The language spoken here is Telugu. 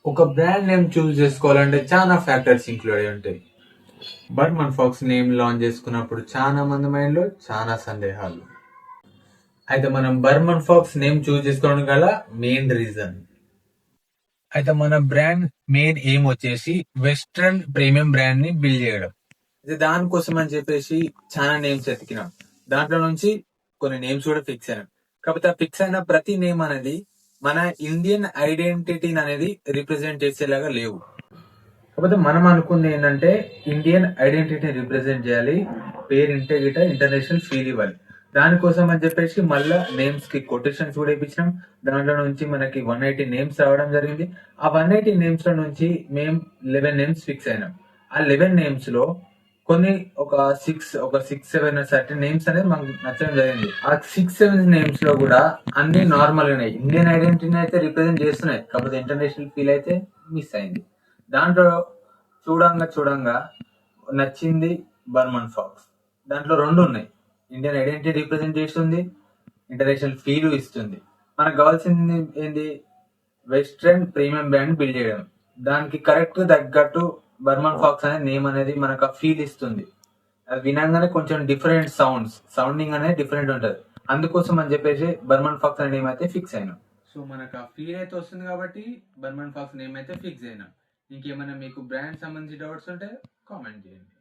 ఒక బ్రాండ్ నేమ్ చూస్ చేసుకోవాలంటే చాలా ఫ్యాక్టర్స్ ఇంక్లూడ్ అయి ఉంటాయి. బర్మన్ ఫాక్స్ నేమ్ లాంచ్ చేసుకున్నప్పుడు చాలా మంది మైండ్లో చాలా సందేహాలు. అయితే మనం బర్మన్ ఫాక్స్ నేమ్ చూస్ చేసుకోవడం గల మెయిన్ రీజన్, అయితే మన బ్రాండ్ మెయిన్ ఎయిమ్ వచ్చేసి వెస్ట్రన్ ప్రీమియం బ్రాండ్ ని బిల్డ్ చేయడం. అయితే దానికోసం అని చెప్పేసి చాలా నేమ్స్ ఎతికినాం. దాంట్లో నుంచి కొన్ని నేమ్స్ కూడా ఫిక్స్ అయినాం. కాకపోతే ఆ ఫిక్స్ అయిన ప్రతి నేమ్ అనేది మన ఇండియన్ ఐడెంటిటీని అనేది రిప్రజెంట్ చేసేలాగా లేవు. కాకపోతే మనం అనుకుంది ఏంటంటే ఇండియన్ ఐడెంటిటీని రిప్రజెంట్ చేయాలి, పేరు ఇంటెగిట ఇంటర్నేషనల్ ఫీల్ ఇవ్వాలి. దానికోసం అని చెప్పేసి మళ్ళా నేమ్స్ కి కొటేషన్స్ కూడా ఇప్పించినాం. దాంట్లో నుంచి మనకి 180 నేమ్స్ రావడం జరిగింది. ఆ 180 నేమ్స్ లో నుంచి మేము 11 నేమ్స్ ఫిక్స్ అయినాం. ఆ 11 నేమ్స్ లో కొన్ని ఒక 6-7 సర్టెన్ నేమ్స్ అనేది మనకు నచ్చడం జరిగింది. ఆ 6-7 నేమ్స్ లో కూడా అన్ని నార్మల్ ఉన్నాయి, ఇండియన్ ఐడెంటిటీని అయితే రిప్రజెంట్ చేస్తున్నాయి. కాకపోతే ఇంటర్నేషనల్ ఫీల్ అయితే మిస్ అయింది. దాంట్లో చూడంగా నచ్చింది బర్మన్ ఫాక్స్. దాంట్లో రెండు ఉన్నాయి, ఇండియన్ ఐడెంటిటీ రిప్రజెంట్ చేస్తుంది, ఇంటర్నేషనల్ ఫీల్ ఇస్తుంది. మనకు కావాల్సింది ఏంది, వెస్ట్రన్ ప్రీమియం బ్రాండ్ బిల్డ్ చేయడం. దానికి కరెక్ట్ తగ్గట్టు బర్మన్ ఫాక్స్ అనే నేమ్ అనేది మనకు ఆ ఫీల్ ఇస్తుంది. అది వినంగానే కొంచెం డిఫరెంట్ సౌండింగ్ అనేది డిఫరెంట్ ఉంటది. అందుకోసం అని చెప్పేసి బర్మన్ ఫాక్స్ అనే నేమ్ అయితే ఫిక్స్ అయినాం. సో మనకు ఆ ఫీల్ అయితే వస్తుంది కాబట్టి బర్మన్ ఫాక్స్ నేమ్ అయితే ఫిక్స్ అయినాం. ఇంకేమైనా మీకు బ్రాండ్ సంబంధించి డౌట్స్ ఉంటే కామెంట్ చేయండి.